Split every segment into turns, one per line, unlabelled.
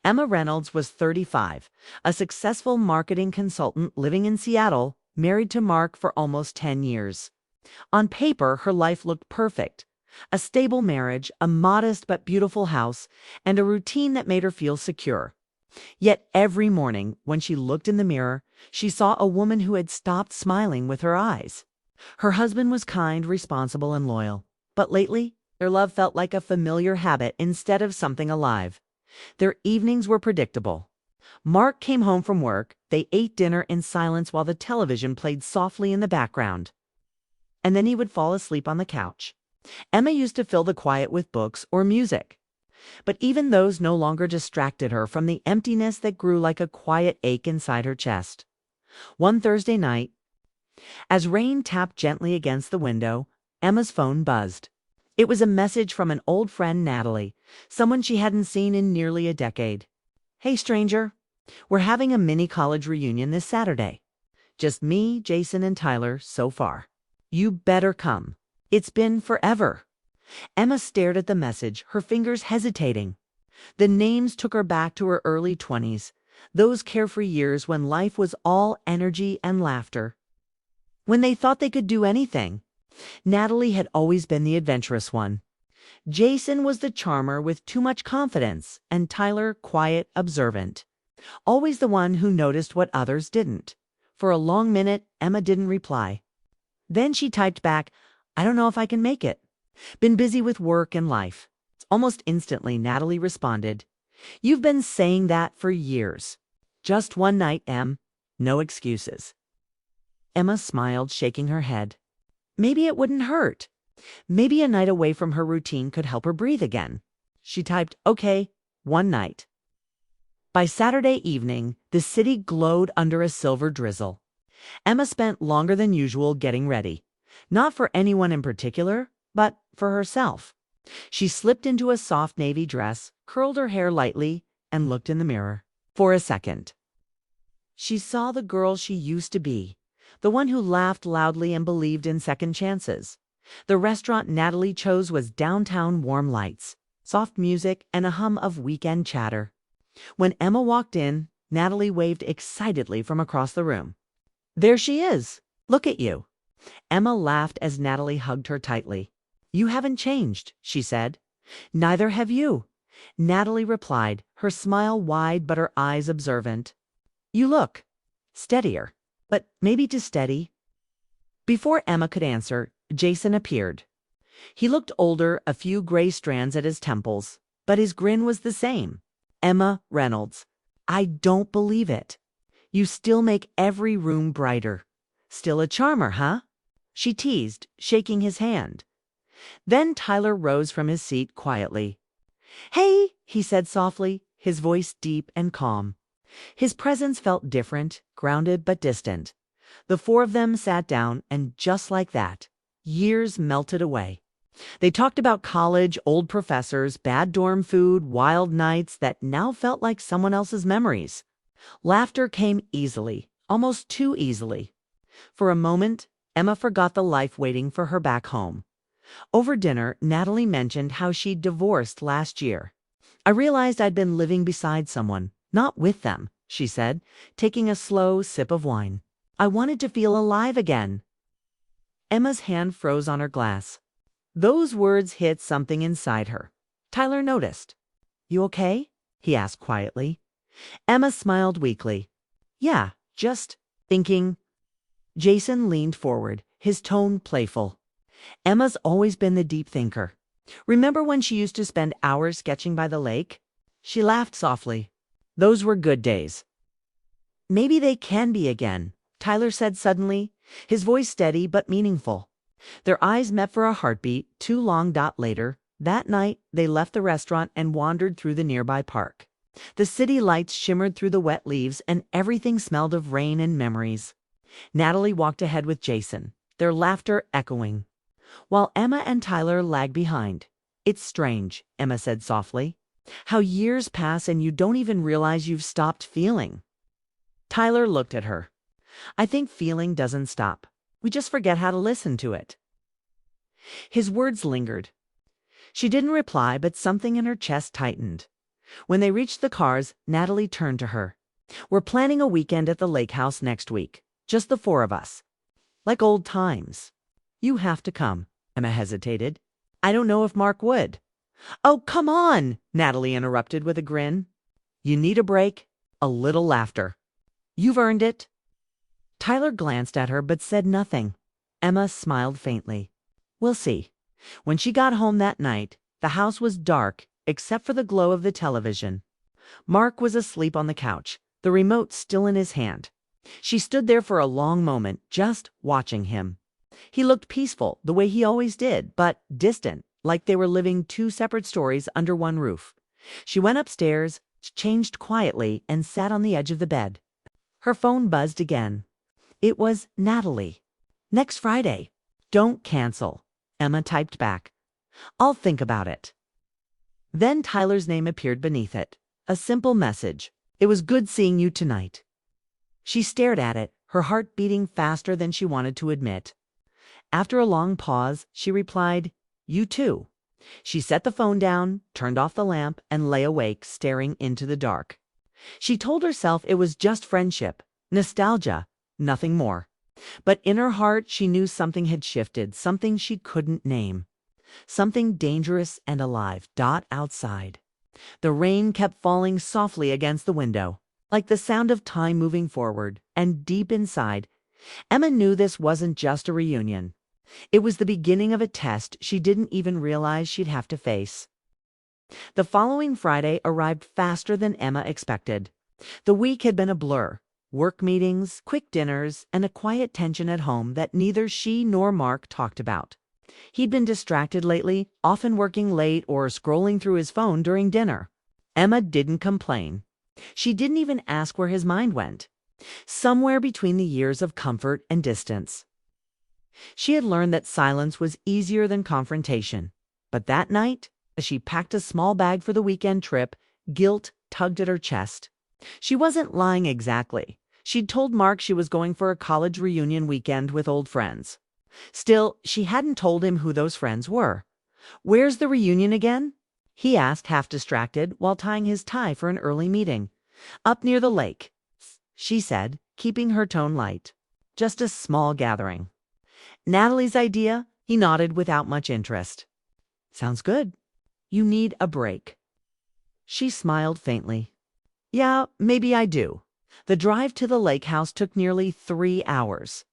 Emma Reynolds was 35, a successful marketing consultant living in Seattle, married to Mark for almost 10 years. On paper, her life looked perfect. A stable marriage, a modest but beautiful house, and a routine that made her feel secure. Yet every morning, when she looked in the mirror, she saw a woman who had stopped smiling with her eyes. Her husband was kind, responsible, and loyal. But lately, their love felt like a familiar habit instead of something alive. Their evenings were predictable. Mark came home from work, they ate dinner in silence while the television played softly in the background. And then he would fall asleep on the couch. Emma used to fill the quiet with books or music. But even those no longer distracted her from the emptiness that grew like a quiet ache inside her chest. One Thursday night, as rain tapped gently against the window, Emma's phone buzzed. It was a message from an old friend, Natalie, someone she hadn't seen in nearly a decade. "Hey, stranger. We're having a mini college reunion this Saturday. Just me, Jason, and Tyler so far. You better come. It's been forever." Emma stared at the message, her fingers hesitating. The names took her back to her early 20s, those carefree years when life was all energy and laughter. When they thought they could do anything. Natalie had always been the adventurous one. Jason was the charmer with too much confidence, and Tyler quiet, observant. Always the one who noticed what others didn't. For a long minute, Emma didn't reply. Then she typed back, "I don't know if I can make it. Been busy with work and life." Almost instantly, Natalie responded, "You've been saying that for years. Just one night, Em. No excuses." Emma smiled, shaking her head. Maybe it wouldn't hurt. Maybe a night away from her routine could help her breathe again. She typed, "Okay, one night." By Saturday evening, the city glowed under a silver drizzle. Emma spent longer than usual getting ready. Not for anyone in particular, but for herself. She slipped into a soft navy dress, curled her hair lightly, and looked in the mirror. For a second, she saw the girl she used to be, the one who laughed loudly and believed in second chances. The restaurant Natalie chose was downtown, warm lights, soft music, and a hum of weekend chatter. When Emma walked in, Natalie waved excitedly from across the room. "There she is. Look at you." Emma laughed as Natalie hugged her tightly. "You haven't changed," she said. "Neither have you," Natalie replied, her smile wide but her eyes observant. "You look steadier, but maybe too steady." Before Emma could answer, Jason appeared. He looked older, a few gray strands at his temples, but his grin was the same. "Emma Reynolds, I don't believe it. You still make every room brighter. Still a charmer, huh?" she teased, shaking his hand. Then Tyler rose from his seat quietly. "Hey," he said softly, his voice deep and calm. His presence felt different, grounded but distant. The four of them sat down, and just like that, years melted away. They talked about college, old professors, bad dorm food, wild nights that now felt like someone else's memories. Laughter came easily, almost too easily. For a moment, Emma forgot the life waiting for her back home. Over dinner, Natalie mentioned how she'd divorced last year. "I realized I'd been living beside someone, not with them," she said, taking a slow sip of wine. "I wanted to feel alive again." Emma's hand froze on her glass. Those words hit something inside her. Tyler noticed. "You okay?" he asked quietly. Emma smiled weakly. "Yeah, just thinking." Jason leaned forward, his tone playful. "Emma's always been the deep thinker. Remember when she used to spend hours sketching by the lake?" She laughed softly. "Those were good days." "Maybe they can be again," Tyler said suddenly, his voice steady but meaningful. Their eyes met for a heartbeat. Too long. Later, that night, they left the restaurant and wandered through the nearby park. The city lights shimmered through the wet leaves, and everything smelled of rain and memories. Natalie walked ahead with Jason, their laughter echoing, while Emma and Tyler lagged behind. "It's strange," Emma said softly, "how years pass and you don't even realize you've stopped feeling." Tyler looked at her. "I think feeling doesn't stop. We just forget how to listen to it." His words lingered. She didn't reply, but something in her chest tightened. When they reached the cars, Natalie turned to her. "We're planning a weekend at the lake house next week. Just the four of us. Like old times." "You have to come." Emma hesitated. "I don't know if Mark would." "Oh, come on," Natalie interrupted with a grin. "You need a break, a little laughter. You've earned it." Tyler glanced at her but said nothing. Emma smiled faintly. "We'll see." When she got home that night, the house was dark except for the glow of the television. Mark was asleep on the couch, the remote still in his hand. She stood there for a long moment, just watching him. He looked peaceful, the way he always did, but distant, like they were living two separate stories under one roof. She went upstairs, changed quietly, and sat on the edge of the bed. Her phone buzzed again. It was Natalie. "Next Friday. Don't cancel," Emma typed back. "I'll think about it." Then Tyler's name appeared beneath it. A simple message. "It was good seeing you tonight." She stared at it, her heart beating faster than she wanted to admit. After a long pause, she replied, "You too." She set the phone down, turned off the lamp, and lay awake, staring into the dark. She told herself it was just friendship, nostalgia, nothing more. But in her heart, she knew something had shifted, something she couldn't name. Something dangerous and alive. Outside. The rain kept falling softly against the window, like the sound of time moving forward, and deep inside, Emma knew this wasn't just a reunion. It was the beginning of a test she didn't even realize she'd have to face. The following Friday arrived faster than Emma expected. The week had been a blur. Work meetings, quick dinners, and a quiet tension at home that neither she nor Mark talked about. He'd been distracted lately, often working late or scrolling through his phone during dinner. Emma didn't complain. She didn't even ask where his mind went. Somewhere between the years of comfort and distance. She had learned that silence was easier than confrontation. But that night, as she packed a small bag for the weekend trip, guilt tugged at her chest. She wasn't lying exactly. She'd told Mark she was going for a college reunion weekend with old friends. Still, she hadn't told him who those friends were. "Where's the reunion again?" he asked, half distracted, while tying his tie for an early meeting. "Up near the lake," she said, keeping her tone light. "Just a small gathering." "Natalie's idea?" He nodded without much interest. "Sounds good. You need a break." She smiled faintly. "Yeah, maybe I do." The drive to the lake house took nearly 3 hours.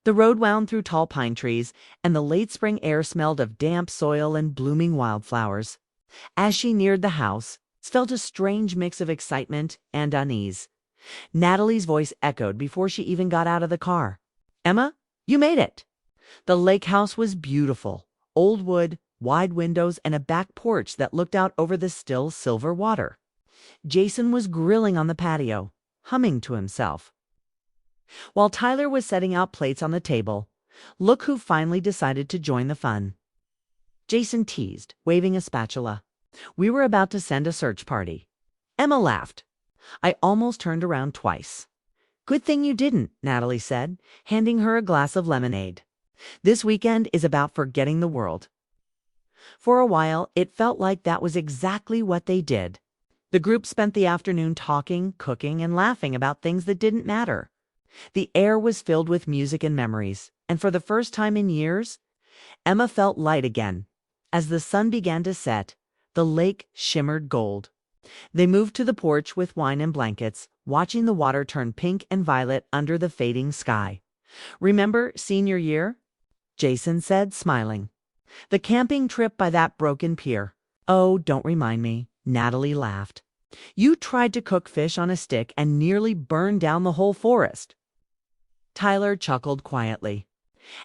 The road wound through tall pine trees, and the late spring air smelled of damp soil and blooming wildflowers. As she neared the house, she felt a strange mix of excitement and unease. Natalie's voice echoed before she even got out of the car. "Emma, you made it." The lake house was beautiful. Old wood, wide windows, and a back porch that looked out over the still silver water. Jason was grilling on the patio, humming to himself. While Tyler was setting out plates on the table, look who finally decided to join the fun. Jason teased, waving a spatula. "We were about to send a search party." Emma laughed. "I almost turned around twice." "Good thing you didn't," Natalie said, handing her a glass of lemonade. "This weekend is about forgetting the world." For a while, it felt like that was exactly what they did. The group spent the afternoon talking, cooking, and laughing about things that didn't matter. The air was filled with music and memories, and for the first time in years, Emma felt light again. As the sun began to set, the lake shimmered gold. They moved to the porch with wine and blankets, watching the water turn pink and violet under the fading sky. "Remember senior year?" Jason said, smiling. "The camping trip by that broken pier." "Oh, don't remind me," Natalie laughed. "You tried to cook fish on a stick and nearly burned down the whole forest." Tyler chuckled quietly.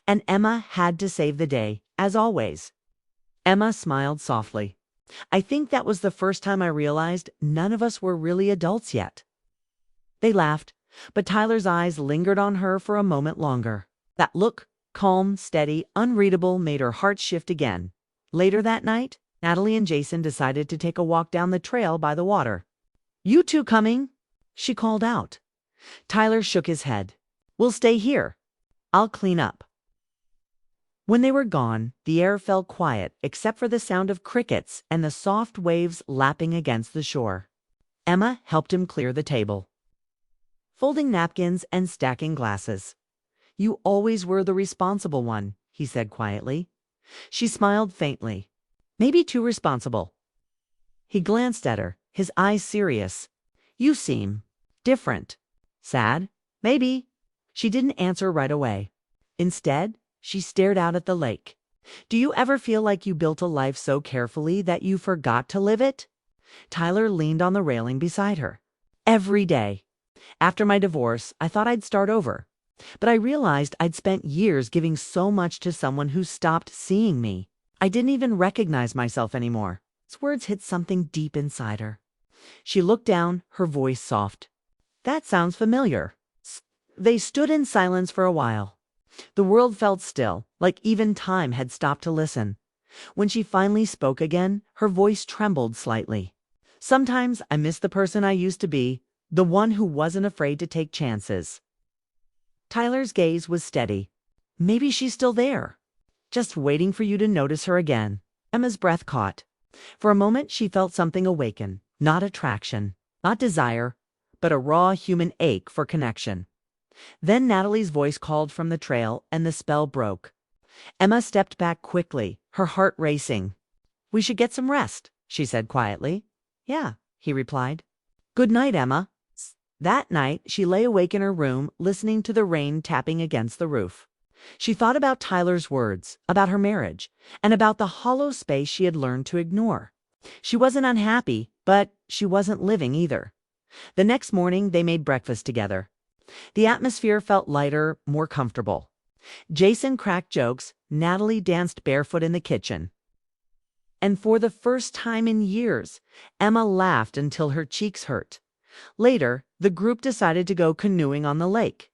"And Emma had to save the day, as always." Emma smiled softly. "I think that was the first time I realized none of us were really adults yet." They laughed, but Tyler's eyes lingered on her for a moment longer. That look, calm, steady, unreadable, made her heart shift again. Later that night, Natalie and Jason decided to take a walk down the trail by the water. "You two coming?" she called out. Tyler shook his head. "We'll stay here. I'll clean up." When they were gone, the air fell quiet except for the sound of crickets and the soft waves lapping against the shore. Emma helped him clear the table, folding napkins and stacking glasses. "You always were the responsible one," he said quietly. She smiled faintly. "Maybe too responsible." He glanced at her, his eyes serious. "You seem different." "Sad? Maybe." She didn't answer right away. Instead, she stared out at the lake. "Do you ever feel like you built a life so carefully that you forgot to live it?" Tyler leaned on the railing beside her. "Every day. After my divorce, I thought I'd start over. But I realized I'd spent years giving so much to someone who stopped seeing me. I didn't even recognize myself anymore." His words hit something deep inside her. She looked down, her voice soft. "That sounds familiar." They stood in silence for a while. The world felt still, like even time had stopped to listen. When she finally spoke again, her voice trembled slightly. "Sometimes I miss the person I used to be, the one who wasn't afraid to take chances." Tyler's gaze was steady. "Maybe she's still there, just waiting for you to notice her again." Emma's breath caught. For a moment she felt something awaken, not attraction, not desire, but a raw human ache for connection. Then Natalie's voice called from the trail, and the spell broke. Emma stepped back quickly, her heart racing. "We should get some rest," she said quietly. "Yeah," he replied. "Good night, Emma." That night, she lay awake in her room, listening to the rain tapping against the roof. She thought about Tyler's words, about her marriage, and about the hollow space she had learned to ignore. She wasn't unhappy, but she wasn't living either. The next morning, they made breakfast together. The atmosphere felt lighter, more comfortable. Jason cracked jokes, Natalie danced barefoot in the kitchen. And for the first time in years, Emma laughed until her cheeks hurt. Later, the group decided to go canoeing on the lake.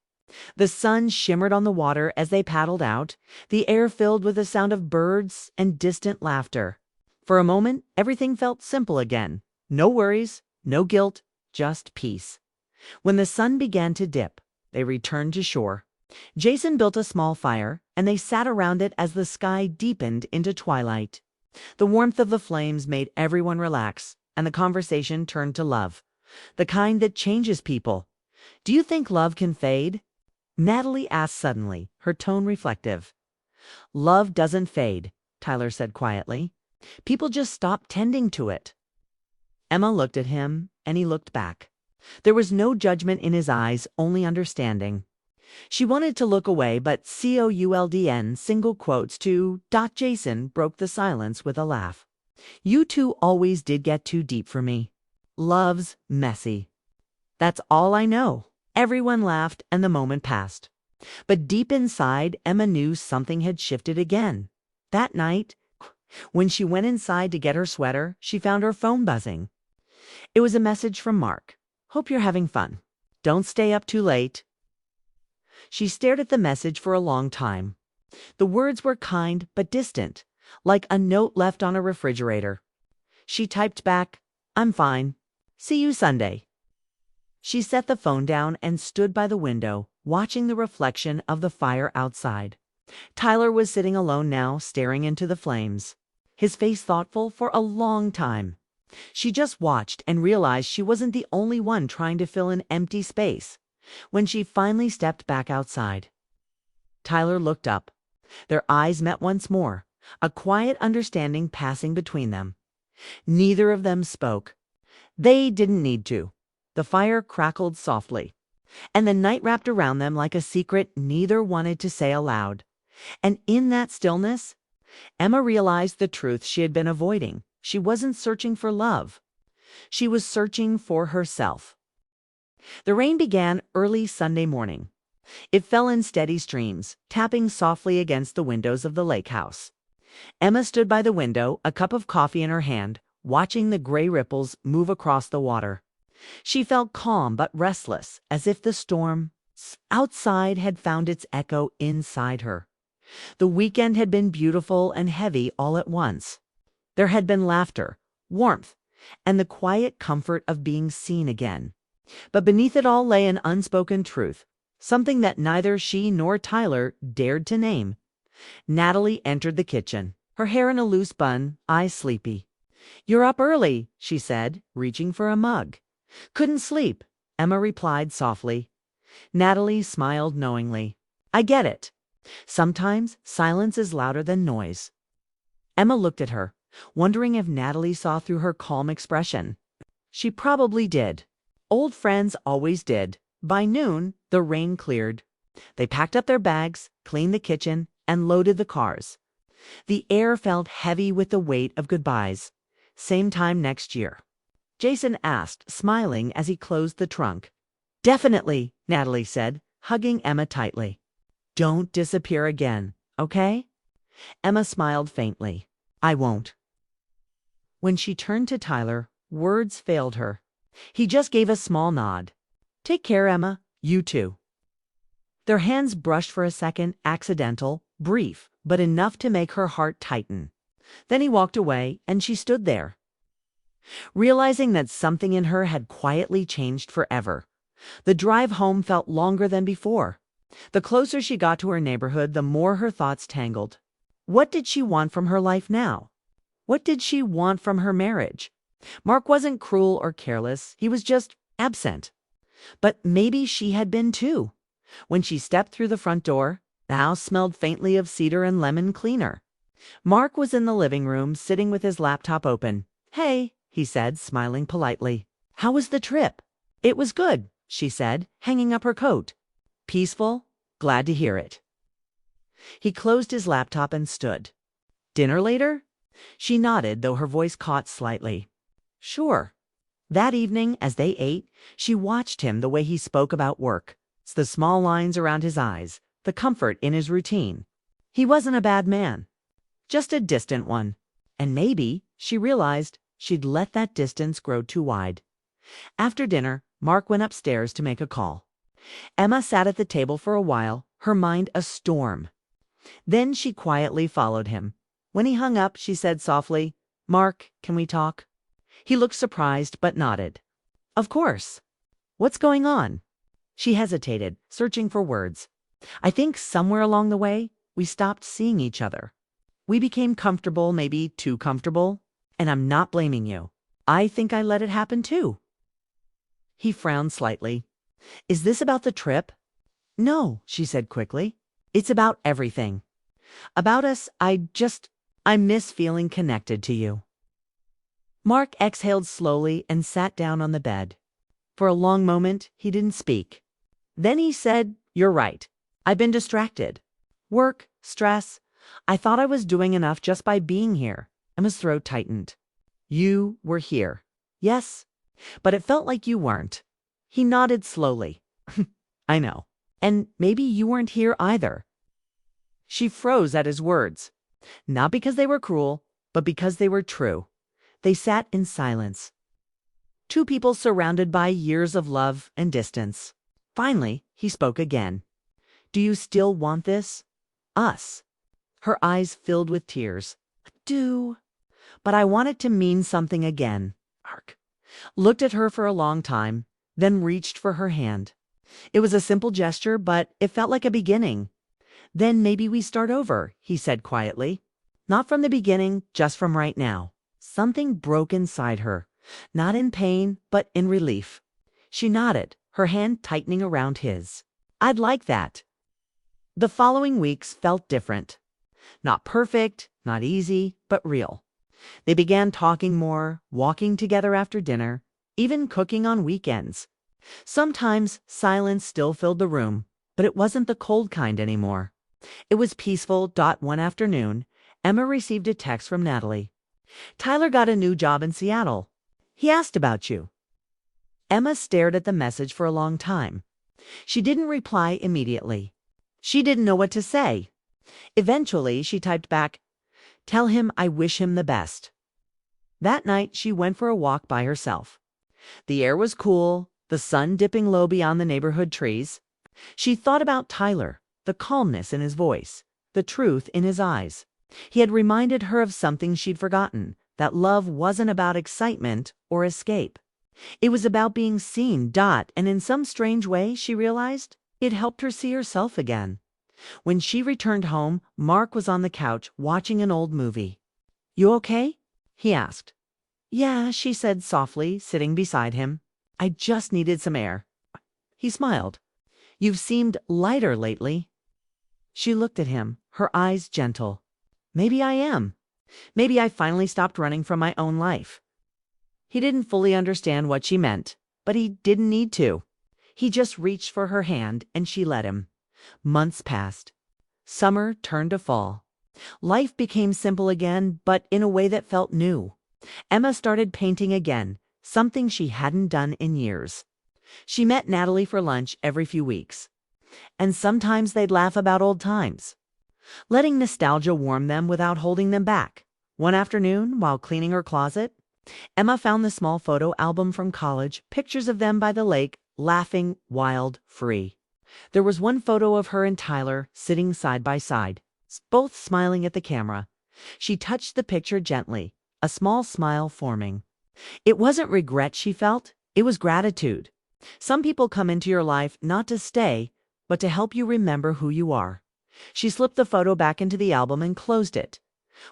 The sun shimmered on the water as they paddled out, the air filled with the sound of birds and distant laughter. For a moment, everything felt simple again. No worries, no guilt, just peace. When the sun began to dip, they returned to shore. Jason built a small fire, and they sat around it as the sky deepened into twilight. The warmth of the flames made everyone relax, and the conversation turned to love. The kind that changes people. "Do you think love can fade?" Natalie asked suddenly, her tone reflective. "Love doesn't fade," Tyler said quietly. "People just stop tending to it." Emma looked at him, and he looked back. There was no judgment in his eyes, only understanding. She wanted to look away, but COULDN single quotes to Jason broke the silence with a laugh. "You two always did get too deep for me. Love's messy." "That's all I know." Everyone laughed, and the moment passed. But deep inside, Emma knew something had shifted again. That night, when she went inside to get her sweater, she found her phone buzzing. It was a message from Mark. "Hope you're having fun. Don't stay up too late." She stared at the message for a long time. The words were kind but distant, like a note left on a refrigerator. She typed back, "I'm fine. See you Sunday." She set the phone down and stood by the window, watching the reflection of the fire outside. Tyler was sitting alone now, staring into the flames, his face thoughtful for a long time. She just watched and realized she wasn't the only one trying to fill an empty space. When she finally stepped back outside, Tyler looked up. Their eyes met once more, a quiet understanding passing between them. Neither of them spoke. They didn't need to. The fire crackled softly, and the night wrapped around them like a secret neither wanted to say aloud. And in that stillness, Emma realized the truth she had been avoiding. She wasn't searching for love. She was searching for herself. The rain began early Sunday morning. It fell in steady streams, tapping softly against the windows of the lake house. Emma stood by the window, a cup of coffee in her hand, watching the gray ripples move across the water. She felt calm but restless, as if the storm outside had found its echo inside her. The weekend had been beautiful and heavy all at once. There had been laughter, warmth, and the quiet comfort of being seen again. But beneath it all lay an unspoken truth, something that neither she nor Tyler dared to name. Natalie entered the kitchen, her hair in a loose bun, eyes sleepy. "You're up early," she said, reaching for a mug. "Couldn't sleep," Emma replied softly. Natalie smiled knowingly. "I get it. Sometimes silence is louder than noise." Emma looked at her, wondering if Natalie saw through her calm expression. She probably did. Old friends always did. By noon, the rain cleared. They packed up their bags, cleaned the kitchen, and loaded the cars. The air felt heavy with the weight of goodbyes. Same time next year. Jason asked, smiling as he closed the trunk. "Definitely," Natalie said, hugging Emma tightly. "Don't disappear again, okay?" Emma smiled faintly. "I won't." When she turned to Tyler, words failed her. He just gave a small nod. "Take care, Emma. You too." Their hands brushed for a second, accidental, brief, but enough to make her heart tighten. Then he walked away, and she stood there, realizing that something in her had quietly changed forever. The drive home felt longer than before. The closer she got to her neighborhood, the more her thoughts tangled. What did she want from her life now? What did she want from her marriage? Mark wasn't cruel or careless. He was just absent. But maybe she had been too. When she stepped through the front door, the house smelled faintly of cedar and lemon cleaner. Mark was in the living room, sitting with his laptop open. "Hey," he said, smiling politely. "How was the trip?" "It was good," she said, hanging up her coat. "Peaceful? Glad to hear it." He closed his laptop and stood. "Dinner later?" She nodded, though her voice caught slightly. "Sure." That evening, as they ate, she watched him the way he spoke about work. The small lines around his eyes, the comfort in his routine. He wasn't a bad man, just a distant one. And maybe, she realized, she'd let that distance grow too wide. After dinner, Mark went upstairs to make a call. Emma sat at the table for a while, her mind a storm. Then she quietly followed him. When he hung up, she said softly, "Mark, can we talk?" He looked surprised but nodded. "Of course. What's going on?" She hesitated, searching for words. "I think somewhere along the way, we stopped seeing each other. We became comfortable, maybe too comfortable. And I'm not blaming you. I think I let it happen too." He frowned slightly. "Is this about the trip?" "No," she said quickly. "It's about everything. About us, I miss feeling connected to you." Mark exhaled slowly and sat down on the bed. For a long moment, he didn't speak. Then he said, "You're right. I've been distracted. Work, stress. I thought I was doing enough just by being here." Emma's throat tightened. "You were here. Yes, but it felt like you weren't." He nodded slowly. "I know. And maybe you weren't here either." She froze at his words. Not because they were cruel, but because they were true. They sat in silence. Two people surrounded by years of love and distance. Finally, he spoke again. "Do you still want this? Us?" Her eyes filled with tears. "I do. But I want it to mean something again." Mark looked at her for a long time, then reached for her hand. It was a simple gesture, but it felt like a beginning. "Then maybe we start over," he said quietly. "Not from the beginning, just from right now." Something broke inside her, not in pain, but in relief. She nodded, her hand tightening around his. "I'd like that." The following weeks felt different. Not perfect, not easy, but real. They began talking more, walking together after dinner, even cooking on weekends. Sometimes silence still filled the room, but it wasn't the cold kind anymore. It was peaceful. One afternoon, Emma received a text from Natalie. "Tyler got a new job in Seattle. He asked about you." Emma stared at the message for a long time. She didn't reply immediately. She didn't know what to say. Eventually, she typed back, "Tell him I wish him the best." That night, she went for a walk by herself. The air was cool, the sun dipping low beyond the neighborhood trees. She thought about Tyler, the calmness in his voice, the truth in his eyes. He had reminded her of something she'd forgotten, that love wasn't about excitement or escape. It was about being seen. And in some strange way, she realized, it helped her see herself again. When she returned home, Mark was on the couch watching an old movie. "You okay?" he asked. "Yeah," she said softly, sitting beside him. "I just needed some air." He smiled. "You've seemed lighter lately." She looked at him, her eyes gentle. "Maybe I am. Maybe I finally stopped running from my own life." He didn't fully understand what she meant, but he didn't need to. He just reached for her hand, and she let him. Months passed. Summer turned to fall. Life became simple again, but in a way that felt new. Emma started painting again, something she hadn't done in years. She met Natalie for lunch every few weeks, and sometimes they'd laugh about old times, letting nostalgia warm them without holding them back. One afternoon, while cleaning her closet, Emma found the small photo album from college, pictures of them by the lake, laughing, wild, free. There was one photo of her and Tyler sitting side by side, both smiling at the camera. She touched the picture gently, a small smile forming. It wasn't regret she felt, it was gratitude. Some people come into your life not to stay, but to help you remember who you are. She slipped the photo back into the album and closed it.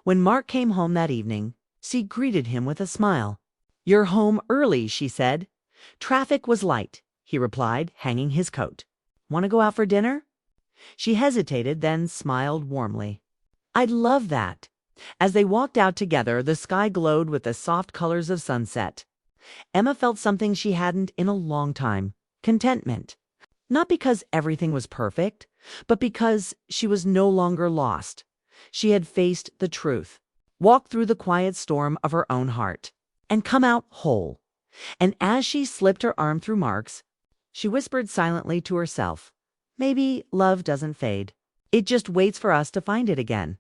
When Mark came home that evening, she greeted him with a smile. "You're home early," she said. "Traffic was light," he replied, hanging his coat. "Want to go out for dinner?" She hesitated, then smiled warmly. "I'd love that." As they walked out together, the sky glowed with the soft colors of sunset. Emma felt something she hadn't in a long time: contentment. Not because everything was perfect, but because she was no longer lost. She had faced the truth, walked through the quiet storm of her own heart, and come out whole. And as she slipped her arm through Mark's, she whispered silently to herself, "Maybe love doesn't fade. It just waits for us to find it again."